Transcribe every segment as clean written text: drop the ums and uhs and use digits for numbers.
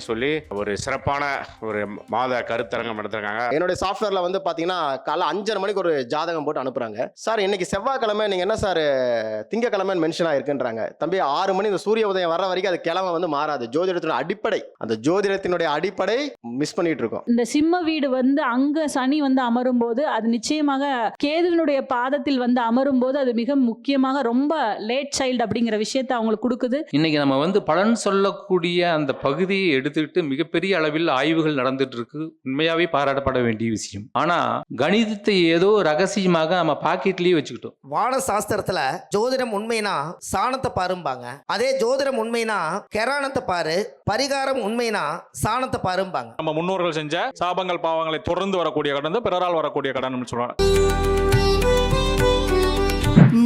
அப்படின்னு சொல்லி ஒரு சிறப்பான ஒரு மாத கருத்தரங்கம் நடத்திருக்காங்க. என்னுடைய சாஃப்ட்வேர்ல வந்து பாத்தீங்கன்னா காலை 5:30 மணிக்கு ஒரு ஜாதகம் போட்டு அனுப்புறாங்க. சார் இன்னைக்கு செவ்வாய்க்கிழமை, நீங்க என்ன சார் திங்கக்கிழமை மென்ஷன் ஆயிருக்குன்றாங்க. தம்பி 6 மணி இந்த சூரிய உதயம் வர்ற வரைக்கும் அது கிழமை வந்து மாறாது. ஜோதிடத்தினுடைய அடிப்படை, அந்த ஜோதிடத்தினுடைய அடிப்படை மிஸ் பண்ணிட்டு இருக்கோம். இந்த சிம்ம வீடு வந்து அங்க சனி வந்து அமரும் போது அது நிச்சயமாக கேதுவினுடைய பாதத்தில் வந்து அமரும் போது அது மிக முக்கியமாக ரொம்ப லேட் சைல்டு அப்படிங்கிற விஷயத்தை அவங்களுக்கு கொடுக்குது. இன்னைக்கு நம்ம வந்து பலன் சொல்லக்கூடிய அந்த பகுதியை எடுத்துக்கிட்டு மிகப்பெரிய அளவில் ஆய்வுகள் நடந்துட்டு இருக்கு. உண்மையாவே பாராட்டப்பட வேண்டிய விஷயம். ஆனா கணிதத்தை ஏதோ ரகசியமாக நம்ம பாக்கெட்லயே வச்சுக்கிட்டோம். வான சாஸ்திரத்துல ஜோதிடம் உண்மைனா சாணத்தை பாரும்பாங்க, அதே ஜோதிடம் உண்மைனா கெரானத்தை பாரு, பரிகாரம் உண்மைனா சாணத்தை பாரும்பாங்க. நம்ம முன்னோர்கள் செஞ்ச சாபங்கள் பாவங்களை தொடர்ந்து வரக்கூடிய கடன் பிறரால் வரக்கூடிய கடன் சொல்றாங்க.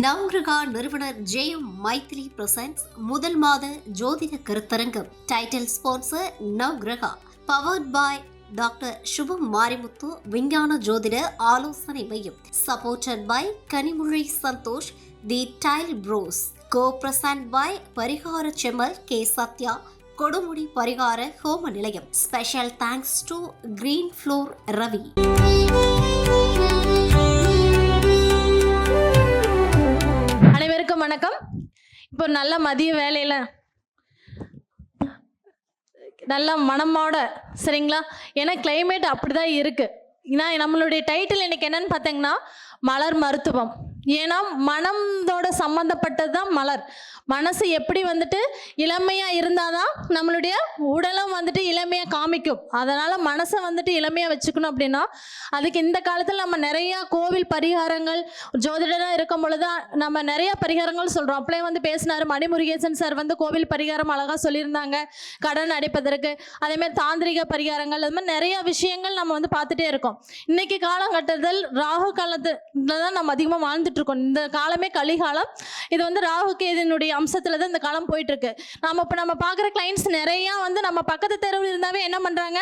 நவ்கிரகா நிறுவனர் ஜெயம் மைத்ரி பிரசன்ட்ஸ் முதல் மாத ஜோதிட கருத்தரங்கம். Title sponsor Navgraha. Powered by doctor Subham Marimuthu விஞ்ஞான ஜோதிட ஆலோசனை மையம். Supported by Kanimozhi Santhosh the tile bros. Co present by பரிகார செம்மல் கே சத்யா கொடுமுடி பரிகார ஹோம நிலையம். Special thanks to green floor Ravi. அனைவருக்கும் வணக்கம். இப்போ நல்ல மதிய வேலையில் நல்ல மனமோட சரிங்களா, ஏன்னா கிளைமேட் அப்படிதான் இருக்கு. ஏன்னா நம்மளுடைய டைட்டில் இன்னைக்கு என்னன்னு பார்த்தீங்கன்னா மலர் மருத்துவம். ஏன்னா மனதோட சம்மந்தப்பட்டது தான் மலர். மனசு எப்படி வந்துட்டு இளமையாக இருந்தால் தான் நம்மளுடைய உடலும் வந்துட்டு இளமையாக காமிக்கும். அதனால் மனசை வந்துட்டு இளமையாக வச்சுக்கணும் அப்படின்னா அதுக்கு இந்த காலத்தில் நம்ம நிறையா கோவில் பரிகாரங்கள் ஜோதிடராக இருக்கும் பொழுது நம்ம நிறையா பரிகாரங்கள் சொல்கிறோம். அப்படியே வந்து பேசினார் மணிமுருகேசன் சார் வந்து கோவில் பரிகாரம் அழகாக சொல்லியிருந்தாங்க, கடன் அடைப்பதற்கு. அதேமாதிரி தாந்திரிக பரிகாரங்கள், அது மாதிரி நிறையா விஷயங்கள் நம்ம வந்து பார்த்துட்டே இருக்கோம். இன்னைக்கு காலகட்டத்தில் ராகு காலத்தில் தான் நம்ம அதிகமாக வாழ்ந்துட்டு இருக்கோம். இந்த காலமே கலிகாலம். இது வந்து ராகு கேதுனுடைய அம்சத்துல தான் இந்த காலம் போயிட்டு இருக்கு. நம்ம பார்க்குற கிளைண்ட்ஸ் நிறைய வந்து நம்ம பக்கத்து தெருவில் இருந்தாவே என்ன பண்றாங்க,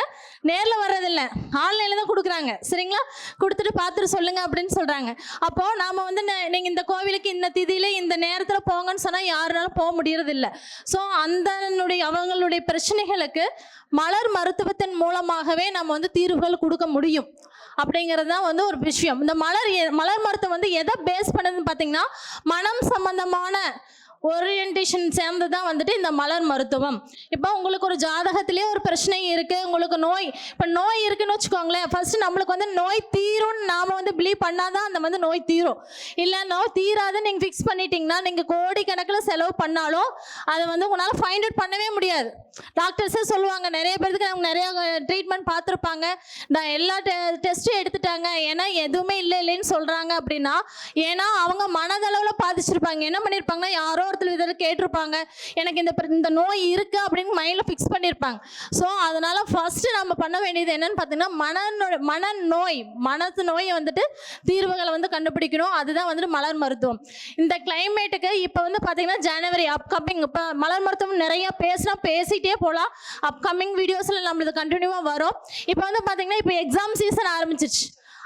நேரில் வர்றதில்லை, ஆன்லைனில் தான் கொடுக்குறாங்க. சரிங்களா, கொடுத்துட்டு பார்த்துட்டு சொல்லுங்க அப்படின்னு சொல்றாங்க. அப்போ நாம வந்து நீங்க இந்த கோவிலுக்கு இந்த திதியில இந்த நேரத்தில் போங்கன்னு சொன்னா யாருனாலும் போக முடியறது இல்லை. ஸோ அவங்களுடைய பிரச்சனைகளுக்கு மலர் மருத்துவத்தின் மூலமாகவே நம்ம வந்து தீர்வுகள் கொடுக்க முடியும் அப்படிங்கிறது தான் வந்து ஒரு விஷயம். இந்த மலர் மருத்துவம் வந்து எதை பேஸ் பண்ணுதுன்னு பார்த்தீங்கன்னா மனம் சம்பந்தமான ஓரியன்டேஷன் சேர்ந்து தான் வந்துட்டு இந்த மலர் மருத்துவம். இப்போ உங்களுக்கு ஒரு ஜாதகத்திலே ஒரு பிரச்சனை இருக்குது, உங்களுக்கு நோய் இருக்குன்னு வச்சுக்கோங்களேன். ஃபர்ஸ்ட் நம்மளுக்கு வந்து நோய் தீரும்னு நாம் வந்து பிலீவ் பண்ணாதான் அந்த வந்து நோய் தீரும். இல்லை நோய் தீராதுன்னு நீங்கள் ஃபிக்ஸ் பண்ணிட்டீங்கன்னா நீங்கள் கோடிக்கணக்கில் செலவு பண்ணாலும் அதை வந்து உங்களால் ஃபைண்ட் அவுட் பண்ணவே முடியாது. டாக்டர்ஸே சொல்லுவாங்க, நிறைய பேருக்கு அவங்க நிறைய ட்ரீட்மெண்ட் பார்த்துருப்பாங்க, நான் எல்லா டெஸ்ட்டும் எடுத்துட்டாங்க, ஏன்னா எதுவுமே இல்லைன்னு சொல்கிறாங்க. அப்படின்னா ஏன்னா அவங்க மனதளவில் பாதிச்சிருப்பாங்க. என்ன பண்ணியிருப்பாங்கன்னா யாரோ ஒருத்தர் இதில் கேட்டிருப்பாங்க, எனக்கு இந்த நோய் இருக்கு அப்படின்னு மைண்டில் ஃபிக்ஸ் பண்ணியிருப்பாங்க. ஸோ அதனால ஃபர்ஸ்ட் நம்ம பண்ண வேண்டியது என்னன்னு பார்த்தீங்கன்னா மனசு நோயை வந்துட்டு தீர்வுகளை வந்து கண்டுபிடிக்கணும். அதுதான் வந்துட்டு மலர் மருத்துவம். இந்த கிளைமேட்டுக்கு இப்போ வந்து பார்த்தீங்கன்னா ஜனவரி அப்கமிங், இப்போ மலர் மருத்துவம் நிறைய பேசிட்டே போகலாம். அப்கமிங் வீடியோஸில் நம்மளுக்கு கண்டினியூவாக வரும். இப்போ வந்து பார்த்தீங்கன்னா இப்போ எக்ஸாம் சீசன் ஆரம்பிச்சிச்சு.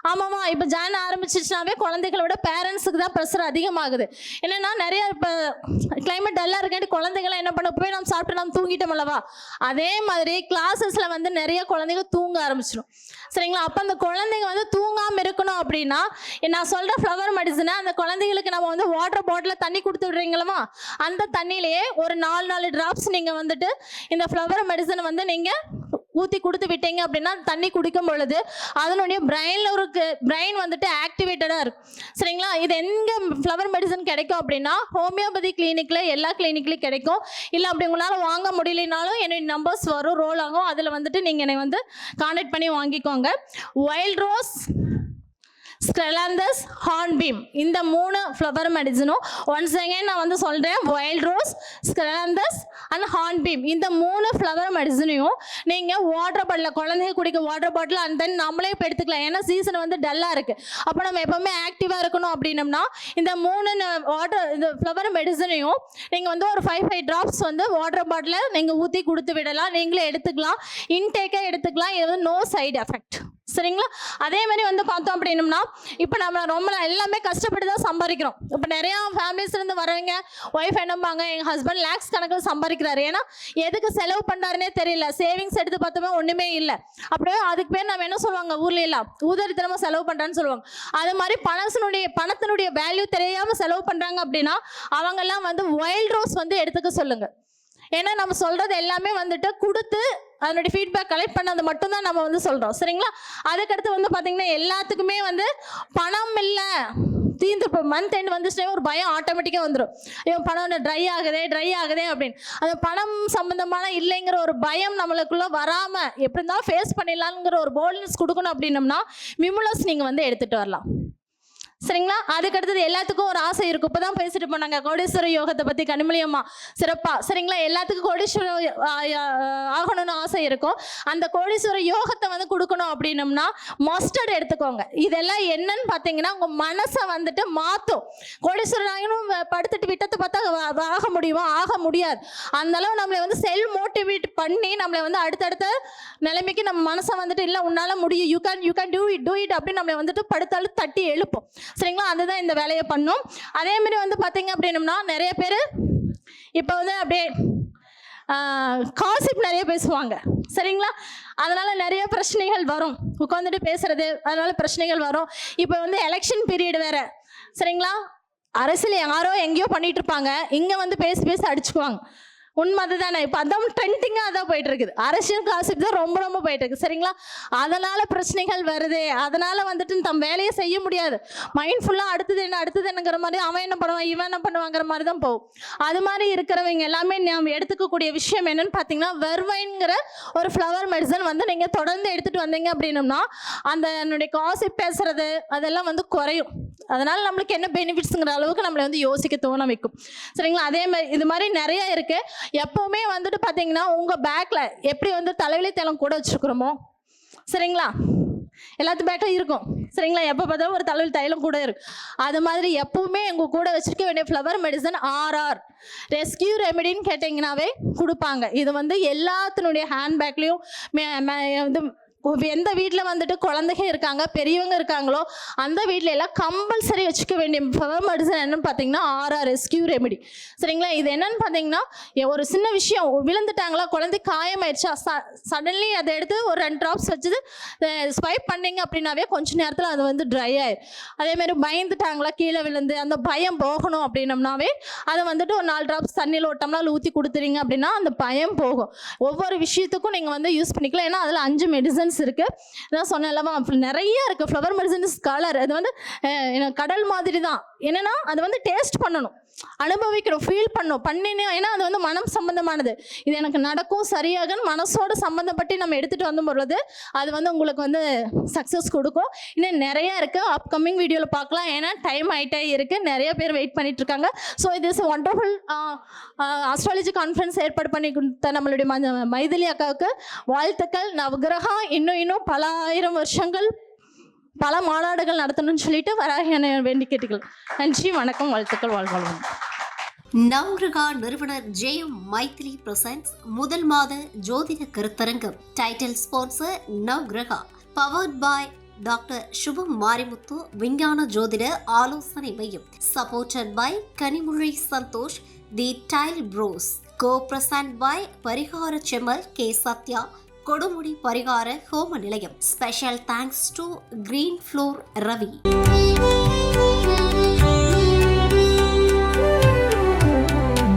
ஆமாம்மா, இப்போ ஜாயின் ஆரம்பிச்சிச்சுனாவே குழந்தைகளோட பேரண்ட்ஸுக்கு தான் ப்ரெஷர் அதிகமாகுது. என்னென்னா நிறைய இப்போ கிளைமேட் டல்லாக இருக்காட்டி குழந்தைகளை என்ன பண்ண போய் நம்ம சாப்பிட்டு நம்ம தூங்கிட்டோம் அல்லவா, அதே மாதிரி கிளாஸஸில் வந்து நிறைய குழந்தைங்க தூங்க ஆரம்பிச்சிடும். சரிங்களா, அப்போ அந்த குழந்தைங்க வந்து தூங்காமல் இருக்கணும் அப்படின்னா நான் சொல்கிற ஃப்ளவர் மெடிசனை அந்த குழந்தைங்களுக்கு நம்ம வந்து வாட்டர் பாட்டிலில் தண்ணி கொடுத்து விடுறீங்களா, அந்த தண்ணியிலேயே ஒரு 4 டிராப்ஸ் நீங்கள் வந்துட்டு இந்த ஃப்ளவர் மெடிசனை வந்து நீங்கள் ஊற்றி கொடுத்து விட்டீங்க அப்படின்னா தண்ணி குடிக்கும் பொழுது அதனுடைய பிரெயின் வந்துட்டு ஆக்டிவேட்டடாக இருக்கும். சரிங்களா, இது எங்கே ஃப்ளவர் மெடிசன் கிடைக்கும் அப்படின்னா ஹோமியோபதி கிளினிக்கில் எல்லா கிளினிக்லையும் கிடைக்கும். இல்லை அப்படி உங்களால் வாங்க முடியலனாலும் என்னுடைய நம்பர்ஸ் வரும், ரோல் ஆகும், அதில் வந்துட்டு நீங்கள் என்னை வந்து கான்டாக்ட் பண்ணி வாங்கிக்கோங்க. வைல்ட் ரோஸ், ஸ்க்ரெலாந்தஸ், ஹார்ன்பீம், இந்த 3 ஃப்ளவர் மெடிசனும் ஒன்ஸ் அகைன் நான் வந்து சொல்கிறேன். வைல்ட் ரோஸ், ஸ்க்ரெலாந்தஸ் அண்ட் ஹார்ன்பீம், இந்த 3 ஃப்ளவர் மெடிசனையும் நீங்கள் வாட்டர் பாட்டில் குழந்தைங்க குடிக்க வாட்டர் பாட்டில் அண்ட் தென் நம்மளே இப்போ எடுத்துக்கலாம். ஏன்னா சீசன் வந்து டல்லாக இருக்குது. அப்போ நம்ம எப்போவுமே ஆக்டிவாக இருக்கணும் அப்படின்னம்னா இந்த 3 இந்த ஃப்ளவர் மெடிசனையும் நீங்கள் வந்து ஒரு 5 டிராப்ஸ் வந்து வாட்டர் பாட்டிலில் நீங்கள் ஊற்றி கொடுத்து விடலாம். நீங்களே எடுத்துக்கலாம், இன்டேக்காக எடுத்துக்கலாம். இது வந்து நோ சைடு எஃபெக்ட். சரிங்களா? அதே மாதிரி வந்து பார்த்தோம் அப்படின்னம்னா இப்போ நம்ம ரொம்ப எல்லாமே கஷ்டப்பட்டு தான் சம்பாதிக்கிறோம். இப்போ நிறையா ஃபேமிலிஸ்லேருந்து வரவங்க ஒய்ஃப் என்னம்பாங்க, எங்கள் ஹஸ்பண்ட் லேக்ஸ் கணக்கில் சம்பாதிக்கிறாரு, ஏன்னா எதுக்கு செலவு பண்ணுறாருனே தெரியல, சேவிங்ஸ் எடுத்து பார்த்தோமே ஒன்றுமே இல்லை, அப்படியே அதுக்கு பேர் நம்ம என்ன சொல்லுவாங்க ஊர்ல எல்லாம் ஊதரித்தனமாக செலவு பண்ணுறான்னு சொல்லுவாங்க. அது மாதிரி பணத்தினுடைய வேல்யூ தெரியாமல் செலவு பண்ணுறாங்க அப்படின்னா அவங்கெல்லாம் வந்து வைல்ட் ரோஸ் வந்து எடுத்துக்க சொல்லுங்கள். ஏன்னா நம்ம சொல்கிறது எல்லாமே வந்துட்டு கொடுத்து அதனுடைய ஃபீட்பேக் கலெக்ட் பண்ணது மட்டும்தான் நம்ம வந்து சொல்கிறோம். சரிங்களா? அதுக்கடுத்து வந்து பார்த்திங்கன்னா எல்லாத்துக்குமே வந்து பணம் இல்லை தீர்ந்து மந்த் எண்ட் வந்துச்சுன்னா ஒரு பயம் ஆட்டோமேட்டிக்காக வந்துடும். இவன் பணம் ட்ரை ஆகுதே அப்படின்னு. அந்த பணம் சம்மந்தமான இல்லைங்கிற ஒரு பயம் நம்மளுக்குள்ளே வராமல் எப்படி இருந்தாலும் ஃபேஸ் பண்ணிடலாங்கிற ஒரு போல்ட்னஸ் கொடுக்கணும் அப்படின்னம்னா மிமுலஸ் நீங்கள் வந்து எடுத்துகிட்டு வரலாம். சரிங்களா? அதுக்கடுத்தது எல்லாத்துக்கும் ஒரு ஆசை இருக்கும். இப்போ தான் பேசிட்டு போனாங்க கோடீஸ்வர யோகத்தை பற்றி கனிமொழியம்மா சிறப்பாக. சரிங்களா? எல்லாத்துக்கும் கோடீஸ்வர ஆகணும்னு ஆசை இருக்கும். அந்த கோடீஸ்வர யோகத்தை வந்து கொடுக்கணும் அப்படின்னம்னா மஸ்டர்ட் எடுத்துக்கோங்க. இதெல்லாம் என்னன்னு பார்த்தீங்கன்னா உங்கள் மனசை வந்துட்டு மாற்றும். கோடீஸ்வரன் ஆகணும் படுத்துட்டு விட்டத்தை பார்த்தா ஆக முடியுமா? ஆக முடியாது. அந்தளவு நம்மளை வந்து செல்ஃப் மோட்டிவேட் பண்ணி நம்மளை வந்து அடுத்தடுத்த நிலைமைக்கு நம்ம மனசை வந்துட்டு இல்லை உன்னால் முடியும், யூ கேன் டூ இட் அப்படின்னு நம்மளை வந்துட்டு படுத்தாலும் தட்டி எழுப்போம். சரிங்களா? அதுதான் இந்த வேலையை பண்ணும். அதே மாதிரி வந்து பார்த்தீங்க அப்படின்னம்னா நிறைய பேர் இப்போ வந்து அப்படியே காசிப் நிறைய பேசுவாங்க. சரிங்களா? அதனால நிறைய பிரச்சனைகள் வரும். உட்காந்துட்டு பேசுறது அதனால பிரச்சனைகள் வரும். இப்போ வந்து எலெக்ஷன் பீரியட் வேற. சரிங்களா? அரசியல் யாரோ எங்கேயோ பண்ணிட்டு இருப்பாங்க, இங்கே வந்து பேசி அடிச்சுக்குவாங்க. உண்மை அதுதானே? இப்போ அதான் ட்ரெண்டிங்காக அதான் போயிட்டு இருக்குது. அரசியல் காசிப் தான் ரொம்ப போயிட்டு இருக்கு. சரிங்களா? அதனால பிரச்சனைகள் வருது. அதனால வந்துட்டு தம் வேலையை செய்ய முடியாது. மைண்ட் ஃபுல்லாக அடுத்தது என்னங்கிற மாதிரி அவன் என்ன பண்ணுவான் இவன் என்ன பண்ணுவாங்கிற மாதிரி தான் போகும். அது மாதிரி இருக்கிறவங்க எல்லாமே நாம் எடுத்துக்கக்கூடிய விஷயம் என்னன்னு பார்த்தீங்கன்னா வெர்வைன்கிற ஒரு ஃப்ளவர் மெடிசன் வந்து நீங்கள் தொடர்ந்து எடுத்துகிட்டு வந்தீங்க அப்படின்னம்னா அந்த என்னுடைய காசிப் பேசுறது அதெல்லாம் வந்து குறையும். அதனால நம்மளுக்கு என்ன பெனிஃபிட்ஸுங்கிற அளவுக்கு நம்மளை வந்து யோசிக்க தோண வைக்கும். சரிங்களா? அதே மாதிரி இது மாதிரி நிறைய இருக்கு. எப்பவுமே வந்துட்டு பார்த்தீங்கன்னா உங்கள் பேக்கில் எப்படி வந்து தலைவலி தைலம் கூட வச்சுருக்குறோமோ, சரிங்களா, எல்லாத்து பேக்கில் இருக்கும். சரிங்களா? எப்போ பார்த்தாலும் ஒரு தலைவலி தைலம் கூட இருக்கும். அது மாதிரி எப்பவுமே உங்கள் கூட வச்சுருக்க வேண்டிய ஃப்ளவர் மெடிசன் RR ரெஸ்கியூ ரெமெடின்னு கேட்டிங்கனாவே கொடுப்பாங்க. இது வந்து எல்லாத்தினுடைய ஹேண்ட்பேக்லேயும் வந்து எந்த வீட்டில் வந்துட்டு குழந்தைங்க இருக்காங்க பெரியவங்க இருக்காங்களோ அந்த வீட்டில எல்லாம் கம்பல்சரி வச்சுக்க வேண்டிய ஃப்ளவர் மெடிசன் என்னன்னு பார்த்தீங்கன்னா RR ரெஸ்கியூ ரெமெடி. சரிங்களா? இது என்னன்னு பார்த்தீங்கன்னா ஒரு சின்ன விஷயம் விழுந்துட்டாங்களா குழந்தை காயமாயிடுச்சா சடன்லி அதை எடுத்து ஒரு 2 ட்ராப்ஸ் வச்சு ஸ்வைப் பண்ணிங்க அப்படின்னாவே கொஞ்ச நேரத்தில் அது வந்து ட்ரை ஆயிடும். அதேமாதிரி பயந்துட்டாங்களா கீழே விழுந்து அந்த பயம் போகணும் அப்படின்னம்னாவே அதை வந்துட்டு ஒரு 4 ட்ராப்ஸ் தண்ணியில் ஒரு டம்ளர் ஊற்றி கொடுத்துறீங்க அப்படின்னா அந்த பயம் போகும். ஒவ்வொரு விஷயத்துக்கும் நீங்கள் வந்து யூஸ் பண்ணிக்கலாம். ஏன்னா அதில் 5 மெடிசன்ஸ் இருக்கு. நான் சொன்னேன்லவா நிறைய இருக்கு. ஃப்ளவர் மெடிசன்ஸ் கலர் அது வந்து கடல் மாதிரி தான். என்னன்னா அது வந்து டேஸ்ட் பண்ணணும், அனுபவிக்கணும், ஃபீல் பண்ணினே. ஏன்னா அது வந்து மனம் சம்பந்தமானது. இது எனக்கு நடக்கும் சரியாக மனசோட சம்பந்தப்பட்டு நம்ம எடுத்துகிட்டு வந்து பொழுது அது வந்து உங்களுக்கு வந்து சக்ஸஸ் கொடுக்கும். இன்னும் நிறையா இருக்குது. அப்கமிங் வீடியோவில் பார்க்கலாம். ஏன்னா டைம் ஆகிட்டே இருக்குது. நிறைய பேர் வெயிட் பண்ணிட்டு இருக்காங்க. ஸோ இது இஸ் ஒண்டர்ஃபுல் அஸ்ட்ராலஜி கான்ஃபரன்ஸ் ஏற்பாடு பண்ணி கொடுத்த நம்மளுடைய மைதிலி அக்காவுக்கு வாழ்த்துக்கள். நவகிரகா இன்னும் பல ஆயிரம் வருஷங்கள் பல மாநாடுகள் நடத்தணும்னு சொல்லிட்டு வராகியான வேண்டி கேட்டுக்கள். நன்றி, வணக்கம், வாழ்த்துக்கள், வாழ்வாழ்வு. நவ்கிரகா நிறுவனர் ஜெயம் மைத்திலி பிரசன்ஸ் முதல் மாத ஜோதிட கருத்தரங்கம். Title sponsor Navgraha. Powered by doctor Subham Marimuthu விஞ்ஞான ஜோதிட ஆலோசனை மையம். Supported by Kanimozhi Santhosh the tile bros. Co present by பரிகார செம்மல் கே சத்யா கொடுமுடி பரிகார ஹோம நிலையம். Special thanks to green floor Ravi.